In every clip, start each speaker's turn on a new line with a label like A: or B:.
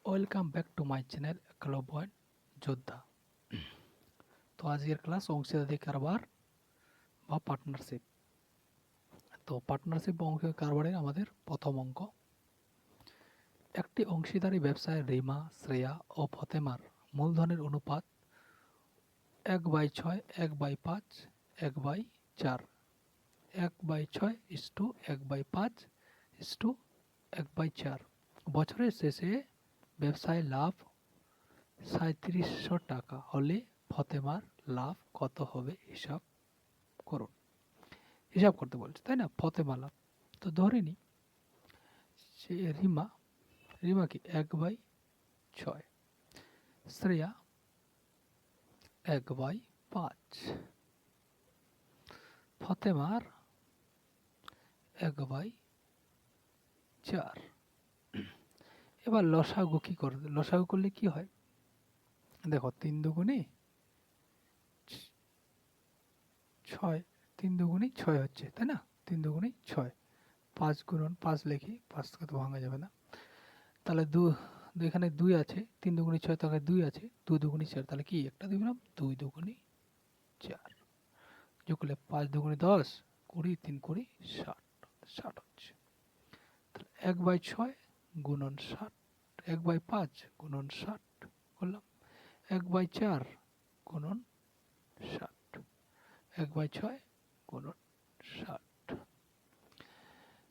A: Welcome back to my channel club point যোদ্ধা। তো আজকের ক্লাস অংশীদারি কারবার বা পার্টনারশিপ। তো পার্টনারশিপ বা অংশীদারি কারবারের আমাদের প্রথম অঙ্ক। একটি অংশীদারি ব্যবসায় রিমা, শ্রেয়া ও ফতেমার মূলধনের অনুপাত 1/6, 1/5, 1/4, 1/6 ইস্টু 1/5 ইস্টু 1/4। বছরের শেষে ব্যবসায় লাভ 3700 টাকা হলে ফতেমার লাভ কত হবে হিসাব করুন। হিসাব করতে বলছে, তাই না? ফতেমা লাভ তো ধরে নি সে রিমা কি 1/6, শ্রেয়া 1/5, ফতেমার 1/4। এবার লসাগু কি করবে? লসাগু করলে কি হয় দেখো, 3 দুগুণে 6, 3 দুগুণে 6 হচ্ছে, তাই না? 3 দুগুণে 6, 5 গুণন 5 লিখি, 5কে তো ভাঙা যাবে না। তাহলে এখানে 2 আছে, 3 দুগুণে 6, তাহলে 2 আছে, 2 দুগুণে 4, তাহলে কি একটা দিলাম, 2 দুগুণে 4, যোগ করলে 5 দুগুণে 10, 20, 3 20, 60, 60 হচ্ছে। তাহলে 1/6 গুণন 60, 1/5 গুণন 60 করলাম, 1/4 গুণন 60, 1/6 গুণন 60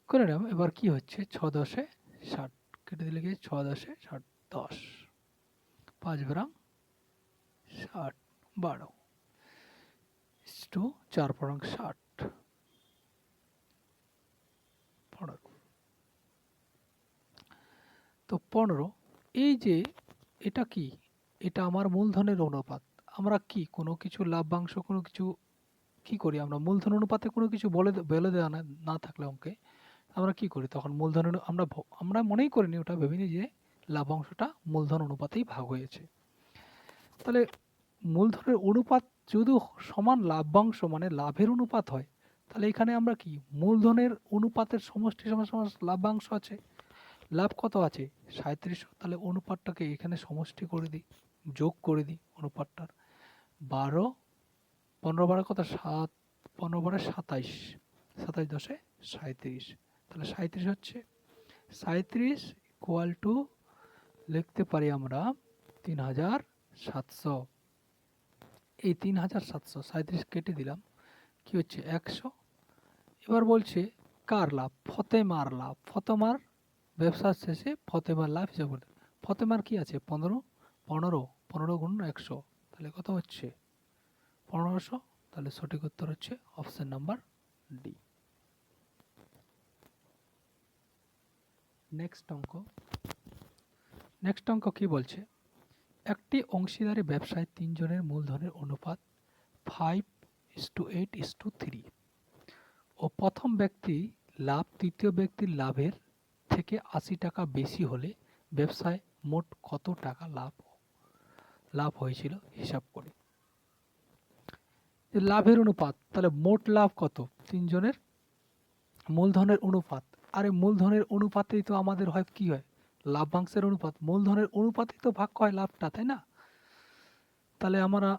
A: করে নিলাম। এবার কি হচ্ছে, 6 10-এ 60 কেটে দিলে কি 6 10-এ 60, 10, 5 ব্রাং 60, 12 ইস্টু 4 পরং 60, 15। তো 15, এই যে এটা কি, এটা আমার মূলধনের অনুপাত। আমরা কি কোনো কিছু লাভ্যাংশ কোনো কিছু কি করি, আমরা মূলধন অনুপাতে কোনো কিছু বলে দেওয়া না থাকলে অঙ্কে আমরা কি করি, তখন মূলধনের আমরা মনেই করিনি, ওটা ভেবে নিই যে লাভ্যাংশটা মূলধন অনুপাতেই ভাগ হয়েছে। তাহলে মূলধনের অনুপাত যদি সমান লাভ্যাংশ মানে লাভের অনুপাত হয়, তাহলে এখানে আমরা কি মূলধনের অনুপাতের সমষ্টি সমান সমান লাভ্যাংশ আছে। লাভ কত আছে 3700, তাহলে অনুপাতটাকে এখানে সমষ্টি করে দিই, যোগ করে দিই অনুপাতটার। 12, 15 12 কত 7, 15 12 27, 27 10-এ 37, তাহলে 37 হচ্ছে। 37 ইকুয়াল টু লিখতে পারি আমরা 3700। এই 3700 37 কেটে দিলাম, কি হচ্ছে 100। এবার বলছে কার লাভ, ফতেমার লাভ। ফতেমার ব্যবসার শেষে ফতেমার লাভ হিসাব করতে। ফতেমার কি আছে 15, 15 গুণ 100, তাহলে কত হচ্ছে 1500। তাহলে সঠিক উত্তর হচ্ছে অপশন নাম্বার ডি। নেক্সট অঙ্ক কি বলছে, একটি অংশীদারি ব্যবসায় 3 জনের মূলধনের অনুপাত 5:8:3 ও প্রথম ব্যক্তি লাভ তৃতীয় ব্যক্তির লাভের থেকে 80 টাকা বেশি হলে ব্যবসায় মোট কত টাকা লাভ হয়েছিল হিসাব করি। লাভের অনুপাত, তাহলে মোট লাভ কত, 3 জনের মূলধনের অনুপাত। আরে মূলধনের অনুপাতেই তো আমাদের হয় কি হয়, লাভ্যাংশের অনুপাত। মূলধনের অনুপাতেই তো ভাগ হয় লাভটা, তাই না? তাহলে আমরা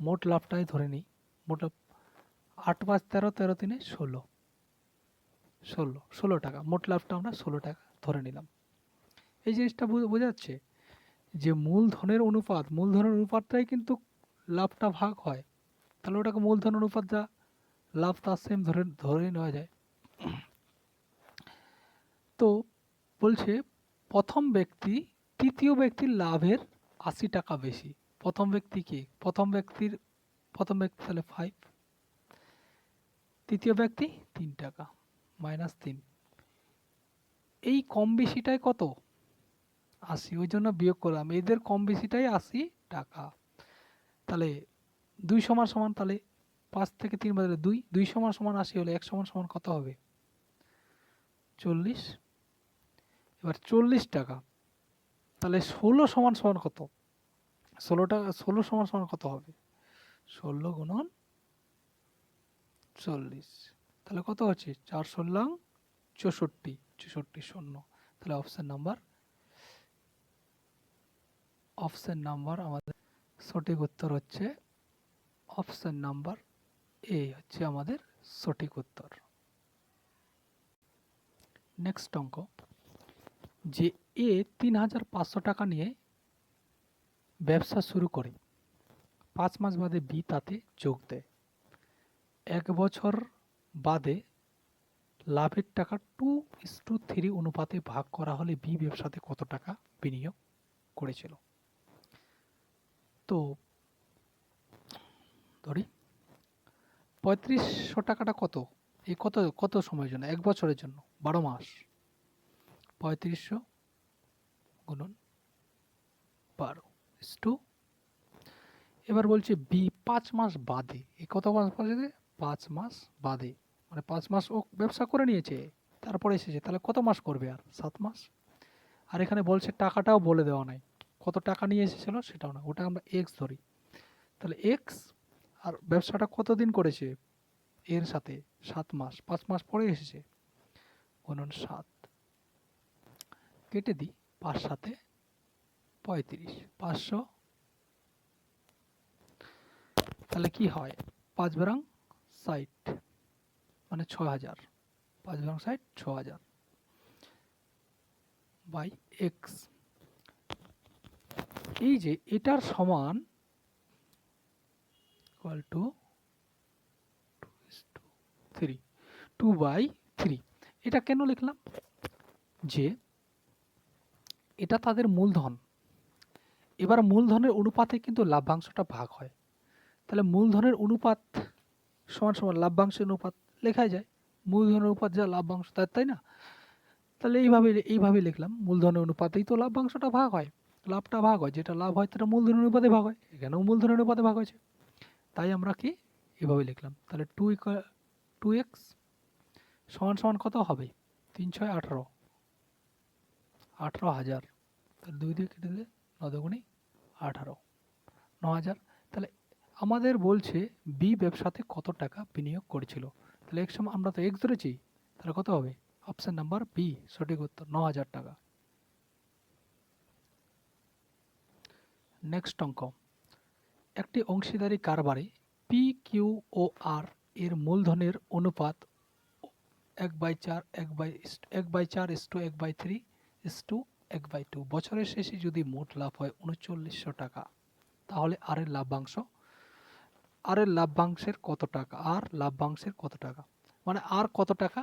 A: মোট লাভটাই ধরে নিই। মোট লাভ 8 5 13, 13 3 16, 16 টাকা। মোট লাভটা আমরা 16 টাকা ধরে নিলাম। এই জিনিসটা বোঝা যাচ্ছে যে মূলধনের অনুপাতটাই কিন্তু লাভটা ভাগ হয়। তাহলে ওটাকে মূলধন অনুপাত যা লাভ তার সেম ধরে নেওয়া যায়। তো বলছে প্রথম ব্যক্তি তৃতীয় ব্যক্তির লাভের 80 টাকা বেশি। প্রথম ব্যক্তি কে, প্রথম ব্যক্তি তাহলে 5, তৃতীয় ব্যক্তি 3 টাকা, -3। এই কম বেশিটাই কত 80, ওই জন্য বিয়োগ করলাম। এদের কম বেশিটাই 80 টাকা। তাহলে 2 সমান সমান, তাহলে 5 থেকে 3 বাদলে 2, 2 সমান সমান 80 হলে 1 সমান সমান কত হবে 40। এবার 40 টাকা, তাহলে 16 সমান সমান কত, 16 টাকা 16 সমান সমান কত হবে 16 গুণন 40, তাহলে কত হচ্ছে 4 16 64, 64 শূন্য। তাহলে অপশন নাম্বার অপশন নাম্বার আমাদের সঠিক উত্তর হচ্ছে অপশন নাম্বার এ হচ্ছে আমাদের সঠিক উত্তর। নেক্সট অঙ্ক, যে এ ৩,৫০০ টাকা নিয়ে ব্যবসা শুরু করে ৫ মাস বাদে বি তাতে যোগ দেয়। ১ বছর বাদে লাভের টাকা 2:3 অনুপাতে ভাগ করা হলে বি ব্যবসাতে কত টাকা বিনিয়োগ করেছিল। তো ধরি ৩৫০০ টাকাটা কত, এই কত কত সময়ের জন্য, ১ বছরের জন্য, ১২ মাস। ৩৫০০ গুণন ১২ এবার বলছে বি ৫ মাস বাদে, এই কত মাস বাদে, ৫ মাস বাদে, মানে ৫ মাস ও ব্যবসা করে নিয়েছে, তারপরে এসেছে, তাহলে কত মাস করবে আর ৭ মাস। আর এখানে বলছে টাকাটাও বলে দেওয়া নাই, কত টাকা নিয়ে এসেছিল সেটাও না, ওটা আমরা এক্স ধরি। তাহলে এক্স আর ব্যবসাটা কতদিন করেছে এর সাথে, ৭ মাস, ৫ মাস পরে এসেছে, গুণন ৭, কেটে দিই, ৫ সাথে ৩৫, ৫০০, তাহলে কি হয়, ৫ বারাং ৬০, মানে ৬,০০০, ৫ বারাং ৬০, ৬,০০০ বাই এক্স। এই যে এটার সমান ইকুয়াল টু 2:3, 2/3। এটা কেন লিখলাম, যে এটা তাদের মূলধন, এবার মূলধনের অনুপাতে কিন্তু লাভ্যাংশটা ভাগ হয়, তাহলে মূলধনের অনুপাত সমান সমান লাভ্যাংশের অনুপাত লেখাই যায়, মূলধনের অনুপাত যা লাভ্যাংশ তার, তাই না। তাহলে এইভাবে লিখলাম, মূলধনের অনুপাতেই তো লাভ্যাংশটা ভাগ হয়, লাভটা ভাগ হয়, যেটা লাভ হয় সেটা মূলধনের অনুপাতে ভাগ হয়, এখানেও মূলধনের অনুপাতে ভাগ হয়েছে, তাই আমরা কি এভাবে লিখলাম। তাহলে 2x সমান সমান কত হবে, ৩ 6 18, 18,০০০, তাহলে 2 দিয়ে কেটে দিলে 9 দুগুণে 18, 9,০০০। তাহলে আমাদের বলছে বি ব্যবসাতে কত টাকা বিনিয়োগ করেছিল, তাহলে এক সময় আমরা তো এক্স ধরেছি, তাহলে কত হবে, অপশন নাম্বার বি সঠিক উত্তর, 9,০০০ টাকা। নেক্সট অঙ্ক, একটি অংশীদারি কারবারে পি কিউ ও আর এর মূলধনের অনুপাত 1/4, 1/4 1/3 1/2। বছরের শেষে যদি মোট লাভ হয় ৩৯০০ টাকা, তাহলে আর এর লাভ্যাংশের কত টাকা, আর লাভ্যাংশের কত টাকা, মানে আর কত টাকা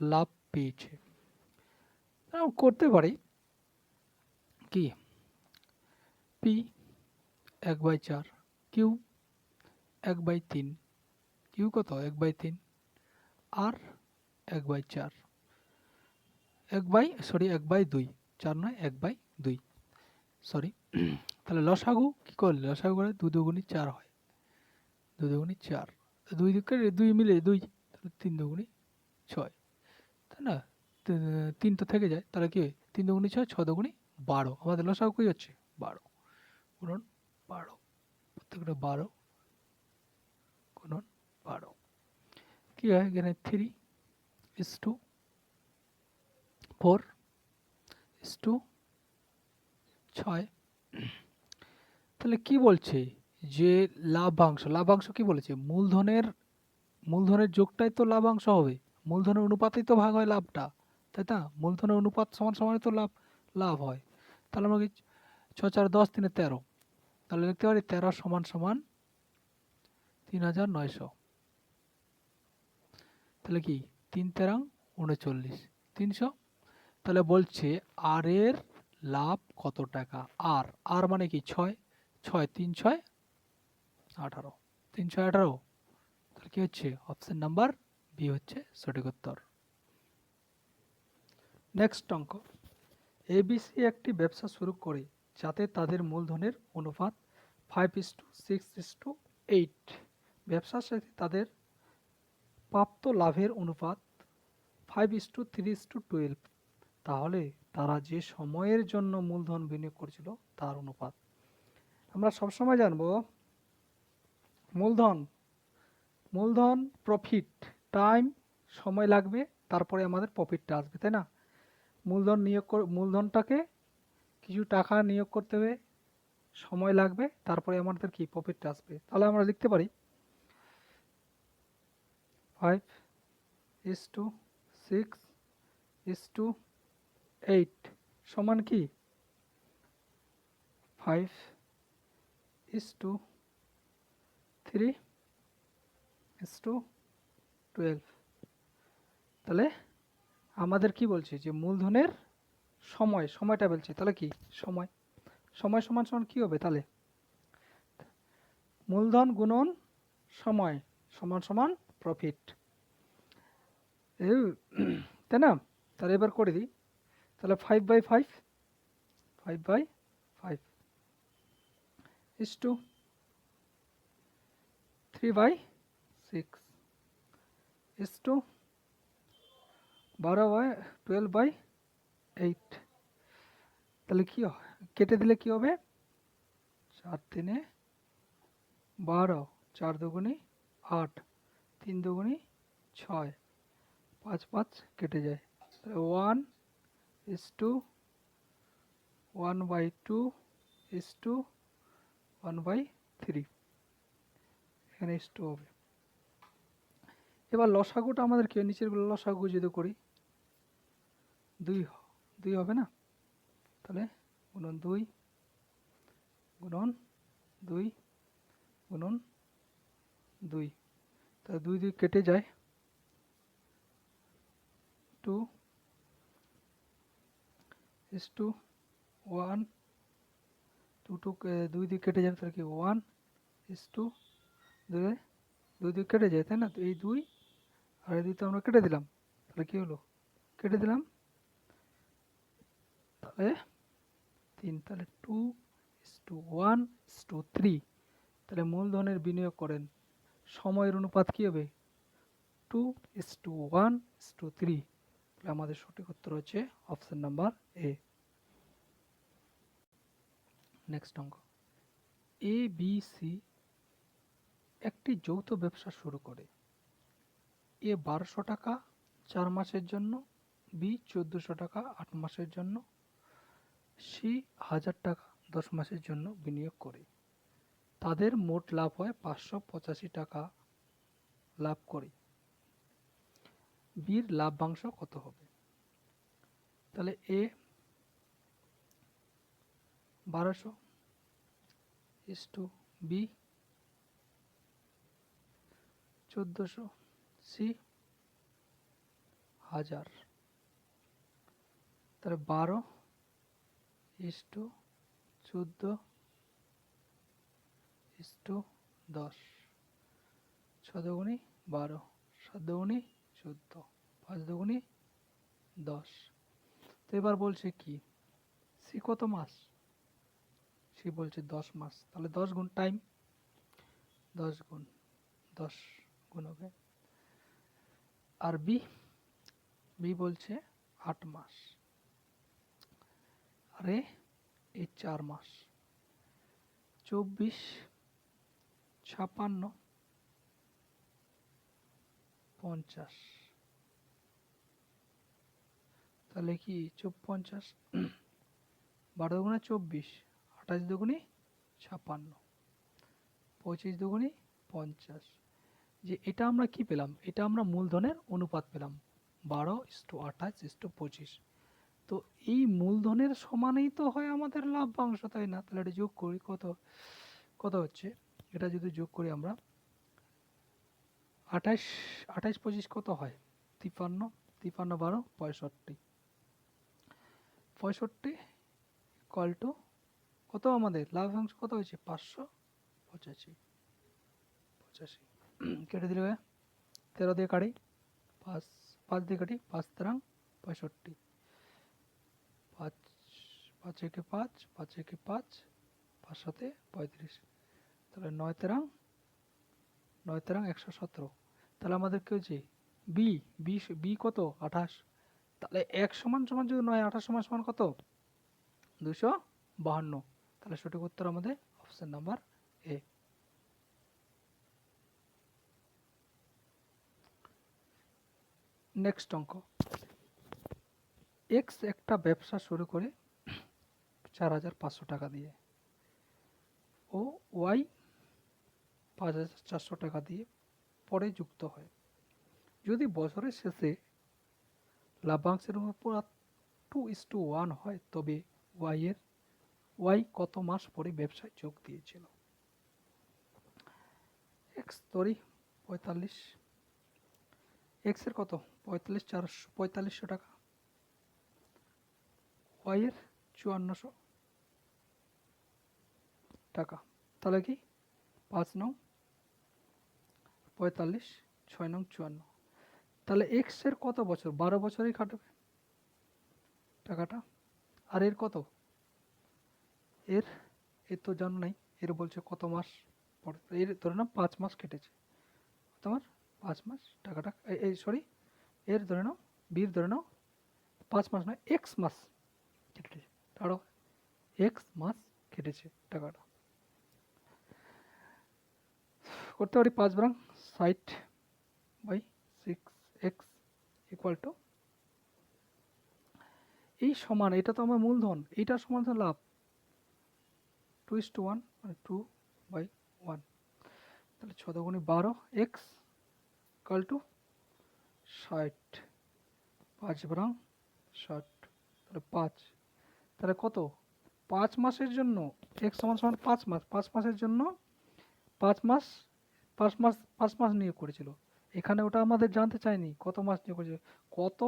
A: লাভ পেয়েছে। করতে পারি কি, পি 1/4, কিউ 1/3, কিউ কত 1/3, আর 1/4, 1/2, 4 নয় 1/2, সরি। তাহলে লসাগু কি করলে, লসাগু করে 2 দুগুণে 4 হয়, 2 দুগুণে 4, 2 দিকে 2 মিলে 2, তাহলে 3 দুগুণে 6, তাই না, 3 তো থেকে যায়, তাহলে কি 3 দুগুণে 6, 6 দুগুণে 12, আমাদের লসাগু কি হচ্ছে 12, গুণন 12, প্রত্যেকটা 12 গুণন 12, কি হয় এখানে 3:4:6। তাহলে কি বলছে, যে লাভ্যাংশ কি বলেছে, মূলধনের যোগটাই তো লাভ্যাংশ হবে, মূলধনের অনুপাতেই তো ভাগ হয় লাভটা, তাই না, মূলধনের অনুপাত সমান সমান তো লাভ হয়। তাহলে আমরা কি 6 4 10 3 13, তাহলে লিখতে পারি 13 সমান সমান 3,900, তাহলে কি 3 13 39, 300। তাহলে বলছে আর এর লাভ কত টাকা, আর মানে কি 6, 6 3 6 18, 3 6 18, তাহলে কি হচ্ছে অপশন নাম্বার বি হচ্ছে সঠিক উত্তর। নেক্সট অঙ্ক, এবিসি একটি ব্যবসা শুরু করে যাতে তাদের মূলধনের অনুপাত 5:6:8, ব্যবসার সাথে তাদের প্রাপ্ত লাভের অনুপাত 5:3:12, তাহলে তারা যে সময়ের জন্য মূলধন বিনিয়োগ করেছিল তার অনুপাত। আমরা সবসময় জানবো মূলধন প্রফিট, টাইম সময় লাগবে, তারপরে আমাদের প্রফিটটা আসবে, তাই না। মূলধনটাকে কিছু টাকা নিয়োগ করতে হবে, সময় লাগবে, তারপরে আমাদের কি প্রফিটটা আসবে। তাহলে আমরা লিখতে পারি 5:6:8 সমান কি 5:3:12। তাহলে আমাদের কি বলছে যে মূলধনের সময়টা বলছে, তাহলে কি সময় সময় সমান সমান কি হবে, তাহলে মূলধন গুণন সময় সমান সমান প্রফিট, তাই না? তাহলে এবার করে দিই, তাহলে 5/5 5/5 is to 3/6 is to 12/8। তাহলে কি হয়, কেটে দিলে কি হবে, 4×3=12, 4×2=8, 3×2=6, 5 কেটে যায়, 1:1/2 is to 1/3, এখানে is to হবে। এবার লসাগুটা আমাদের কি, নিচের গুলো লসাগু যদি করি 2 হবে না, তাহলে গুণন 2 গুণন 2 গুণন 2, তাহলে 2 কেটে যায়, 2 is to 1, 2 কেটে যাবে, তাহলে কি 1 is to 2 কেটে যায়, তাই না? তো এই 2 আর এই 2 তো আমরা কেটে দিলাম, তাহলে কি হলো, কেটে দিলাম, তাহলে 3, তাহলে 2:1:3। তাহলে মূলধনের বিনিয়োগ করেন, সময়ের অনুপাত কি হবে 2:1:3। তাহলে আমাদের সঠিক উত্তর হচ্ছে অপশন নাম্বার এ। নেক্সট অঙ্ক, ABC একটি যৌথ ব্যবসা শুরু করে। এ 1200 টাকা 4 মাসের জন্য, বি 1400 টাকা 8 মাসের জন্য, সি 1000 টাকা 10 মাসের জন্য বিনিয়োগ করে। তাদের মোট লাভ হয় 585 টাকা লাভ করে। বির লাভ্যাংশ কত হবে? তাহলে এ 1200 is to বি 1400, সি 1000। তাহলে 12 is to 14 is to 10, 6×2=12, 7×2=14, 5×2=10। তো এবার বলছে কি, সি কত মাস, সি বলছে 10 মাস, তাহলে 10 গুণ টাইম, 10 গুণ 10 গুণ হবে। আর বি বলছে 8 মাস, আর এই 4 মাস, 24, 56, 50, তাহলে কি 50, 12×2=24, 28×2=56, 25×2=50। যে এটা আমরা কি পেলাম, এটা আমরা মূলধনের অনুপাত পেলাম 12:28:25। তো এই মূলধনের সমানেই তো হয় আমাদের লাভ্যাংশ, তাই না? তাহলে এটা যোগ করি, কত কত হচ্ছে, এটা যদি যোগ করি আমরা 28 28 25 কত হয় 53, 53 12 65, 65 ইকুয়াল টু কত, আমাদের লাভ্যাংশ কত হয়েছে 585। কেটে দিলে 13 দিয়ে কাটি, 5 দিয়ে কাটি, 5×3 65, 5 5×1=5, 5×1=5, 5×7=35, তাহলে 9×3 117। তাহলে আমাদের কি হচ্ছে বি কত 28। তাহলে 1 সমান সমান যদি 9 28 সমান সমান কত 252। তাহলে সঠিক উত্তর আমাদের অপশন নাম্বার এ। নেক্সট অঙ্ক, এক্স একটা ব্যবসা শুরু করে 4,500 টাকা দিয়ে ও ওয়াই 5,400 টাকা দিয়ে পরে যুক্ত হয়। যদি বছরের শেষে লাভ্যাংশের অনুপাত 2:1 হয় তবে ওয়াই কত মাস পরে ব্যবসায় যোগ দিয়েছিল? এক্স ধরি 45, এক্স এর কত 45,400 টাকা, ওয়াই এর 5,400 টাকা। তাহলে কি 5 নং 45, 6 নং 54। তাহলে এক্স এর কত বছর? 12 বছরই খাটবে টাকাটা। আর এর কত? এর এর তো জানো নাই, এর বলছে কত মাস পরে, এর ধরে নাও 5 মাস কেটেছে তোমার, 5 মাস টাকাটা, এই সরি, এর ধরে নাও, বির ধরে নাও 5 মাস নয় এক্স মাস কেটেছে, তারও এক্স মাস কেটেছে টাকাটা। করতে পারি 5 বরং 60/6x ইকুয়াল টু, এই সমান, এটা তো আমার মূলধন, এইটা সমান তো লাভ 2:1 মানে 2/1। তাহলে 6 দুগুণে 12 এক্স ইকুয়াল টু 60, 5 বরং 60, তাহলে 5, তাহলে কত 5 মাসের জন্য এক্স সমান সমান 5 মাস, 5 মাসের জন্য 5 মাস 5 মাস নিয়োগ করেছিল। এখানে ওটা আমাদের জানতে চাইনি কত মাস নিয়োগ করেছিল, কত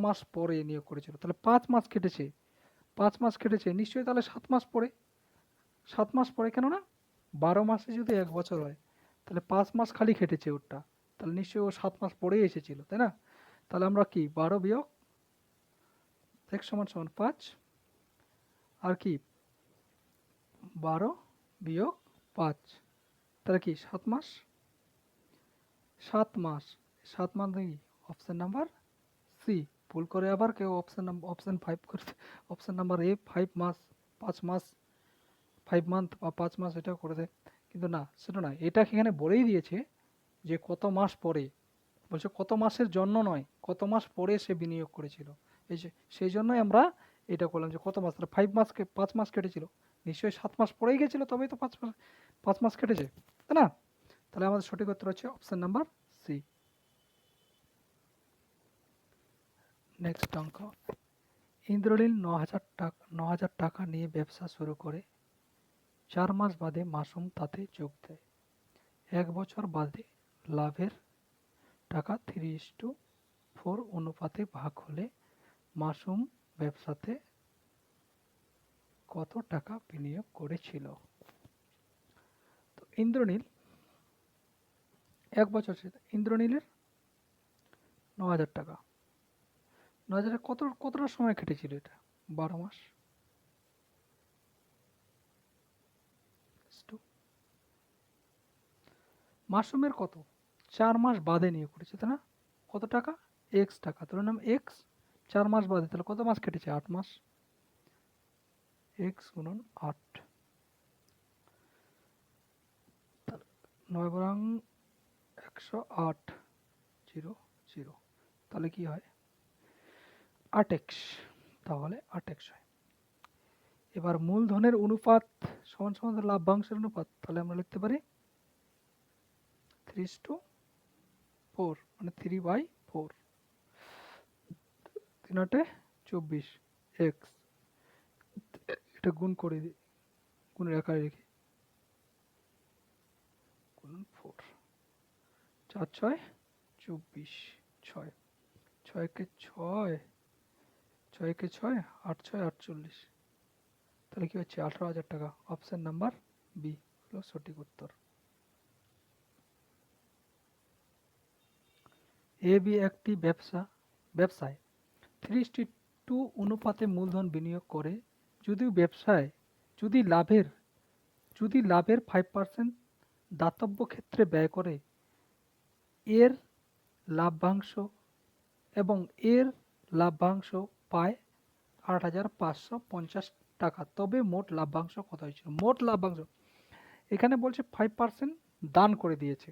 A: মাস পরে নিয়োগ করেছিল। তাহলে 5 মাস কেটেছে, 5 মাস কেটেছে নিশ্চয়ই, তাহলে 7 মাস পরে, 7 মাস পরে, কেননা 12 মাসে যদি 1 বছর হয় তাহলে 5 মাস খালি খেটেছে ওটা, তাহলে নিশ্চয়ই ও 7 মাস পরেই এসেছিল, তাই না? তাহলে আমরা কি 12 বিয়োগ x সমান সমান 5, আর কি 12 বিয়োগ 5, তাহলে কি 7 মাস, 7 মাস, 7 মাস কি অপশন নাম্বার সি। ভুল করে আবার কেউ অপশন 5 করতে, অপশন নাম্বার এ 5 মাস, 5 মাস, 5 মান্থ বা 5 মাস এটা করে দেয়, কিন্তু না, সেটা নয়, এটা এখানে বলেই দিয়েছে যে কত মাস পরে, বলছে কত মাসের জন্য নয়, কত মাস পরে সে বিনিয়োগ করেছিল, এই যে সেই জন্যই আমরা এটা করলাম যে কত মাস, তাহলে 5 মাস কেটেছিল, নিশ্চয়ই 7 মাস পরেই গেছিল, তবেই তো 5 মাস কেটেছে, তাই না? তাহলে আমাদের সঠিক উত্তর হচ্ছে অপশন নাম্বার সি। নেক্সট অঙ্ক, ইন্দ্রনীল 9,000 টাকা নিয়ে ব্যবসা শুরু করে 4 মাস বাদে মাসুম তাতে যোগ দেয়। 1 বছর বাদে লাভের টাকা 3:4 অনুপাতে ভাগ হলে মাসুম ব্যবসাতে কত টাকা বিনিয়োগ করেছিল? তো ইন্দ্রনীল 1 বছর, ইন্দ্রনীলের 9,000 টাকা, 9,000 কতটা সময় কেটেছিল এটা? 12 মাস। মাসুমের কত 4 মাস বাদে নিয়োগ করেছে, তাই না? কত টাকা? এক্স টাকা, ধরে নাম এক্স, 4 মাস বাদে, তাহলে কত মাস কেটেছে? 8 মাস, এক্স গুণন 8, 9 বরং 108, 0 0, তাহলে কি হয় 8x, তাহলে 8x হয়। এবার মূলধনের অনুপাত সমান সমান লাভ্যাংশের অনুপাত, তাহলে আমরা লিখতে পারি 3:4 মানে 3/4, 3/24 এক্স, এটা গুণ করে দিই, গুণের আকারে রেখে গুণন 4, 4 6 24, 6 6 কে 6, 6 কে 6, 8 6 48, তাহলে কি হচ্ছে 18,000 টাকা। অপশন নাম্বার বি হলো সঠিক উত্তর। এ বি একটি ব্যবসায় 3:2 অনুপাতে মূলধন বিনিয়োগ করে যদি লাভের 5% দাতব্য ক্ষেত্রে ব্যয় করে, এর লাভ্যাংশ এবং এর লাভ্যাংশ পায় 8,550 টাকা, তবে মোট লাভ্যাংশ কত হয়েছিল? মোট লাভ্যাংশ এখানে বলছে 5% দান করে দিয়েছে,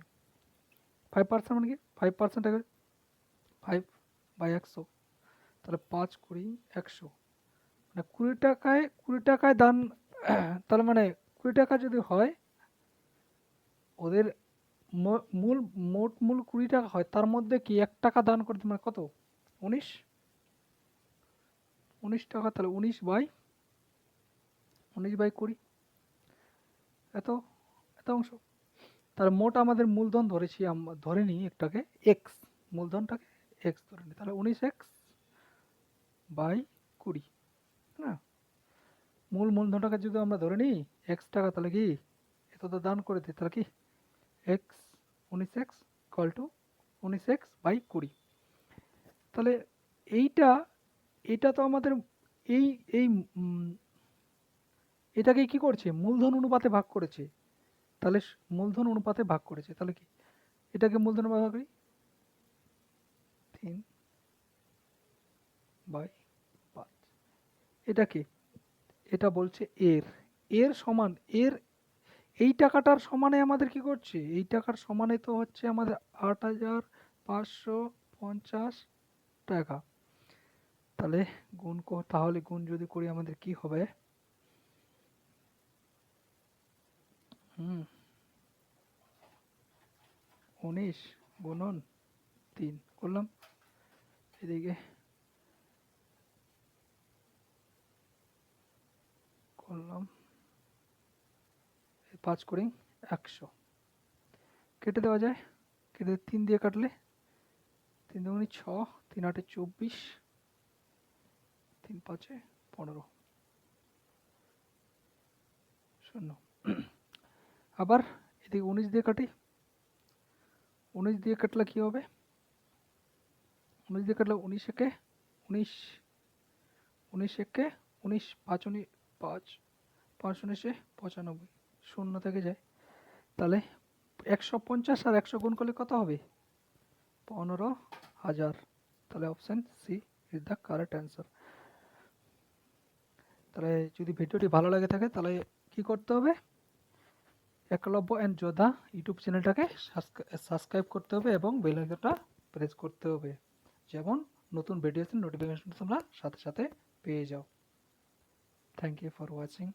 A: 5% মানে কি 5%, 5/100, তাহলে 5 কুড়ি 100, মানে 20 টাকায় দান তাহলে মানে 20 টাকা যদি হয় ওদের মূল মোট মূল 20 টাকা হয়, তার মধ্যে কি 1 টাকা দান করতে মানে কত? 19 19 টাকা, তাহলে 19/20 এত এত অংশ। তাহলে মোট আমাদের মূলধন ধরেছি, আমরা ধরে নিই একটাকে এক্স, মূলধনটাকে এক্স ধরে নিই, তাহলে 19x/20, না? মূলধনটাকে যদি আমরা ধরে নিই x টাকা, তাহলে কি এত তো দান করে দিই, তাহলে কি x 19x equal to 19x/20। তাহলে এইটা এটা তো আমাদের এই এই এটাকে কি করছে, মূলধন অনুপাতে ভাগ করেছে। তাহলে মূলধন অনুপাতে ভাগ করেছে, তাহলে কি এটাকে মূলধন অনুপাতে ভাগ করি 3/5। এটা কি, এটা বলছে এর এর সমান, এর এই টাকাটার সমানে আমাদের কি করছে, এই টাকার সমানে তো হচ্ছে আমাদের 8,550 টাকা। তাহলে তাহলে গুণ যদি করি আমাদের কি হবে, 19 × 3 করলাম, এদিকে করলাম 5 করে 100, কেটে দেওয়া যায়, কেটে 3 দিয়ে কাটলে 3 দুগুণে 6, 3 8 24, 3 5 15, 0। আবার এদিকে 19 দিয়ে কাটি, 19 দিয়ে কাটলে কি হবে, 19 দিয়ে কাটলে 19 একে 19, 19 একে 19, 5 19 5, 5 19 95, 0 থেকে যায়। তাহলে 150 আর 100 গুণ করলে কত হবে, 15,000। তাহলে option C is the correct answer. তাহলে যদি ভিডিওটি ভালো লাগে থাকে তাহলে কি করতে হবে, একলব্য অ্যান্ড যোদ্ধা ইউটিউব চ্যানেলটাকে সাবস্ক্রাইব করতে হবে এবং বেল আইকনটা প্রেস করতে হবে, যেমন নতুন ভিডিওর নোটিফিকেশন তোমরা সাথে সাথে পেয়ে যাও। Thank you for watching.